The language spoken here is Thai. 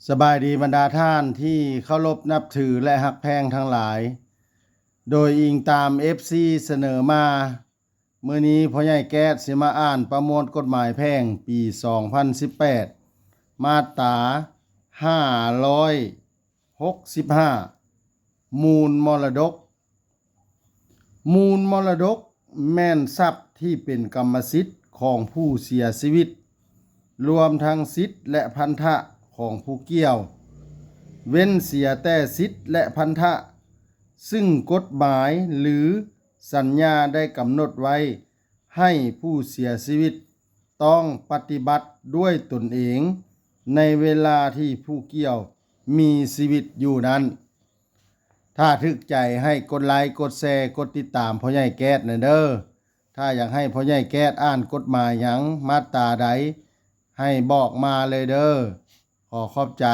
สบายดีบรรดาท่านที่เคารพนับถือและฮักแพงทั้งหลาย โดยอิงตาม FC เสนอมามื้อนี้พ่อใหญ่แก๊สสิมาอ่านประมวลกฎหมายแพ่งปี 2018 มาตรา 565 มูลมรดก มูลมรดกแม่นทรัพย์ที่เป็นกรรมสิทธิ์ของผู้เสียชีวิต รวมทั้งสิทธิ์และพันธะของผู้เกี่ยว เว้นเสียแต่สิทธิ์และพันธะซึ่งกฎหมายหรือสัญญาได้กำหนดไว้ให้ผู้เสียชีวิตต้องปฏิบัติด้วยตนเองในเวลาที่ผู้เกี่ยวมีชีวิตอยู่นั้น ถ้าทึกใจให้กดไลค์กดแชร์กดติดตามพ่อใหญ่แก๊สหน่อยเด้อถ้าอยากให้พ่อใหญ่แก๊สอ่านกฎหมายหยังมาตราใดให้บอกมาเลยเด้อขอขอบใจ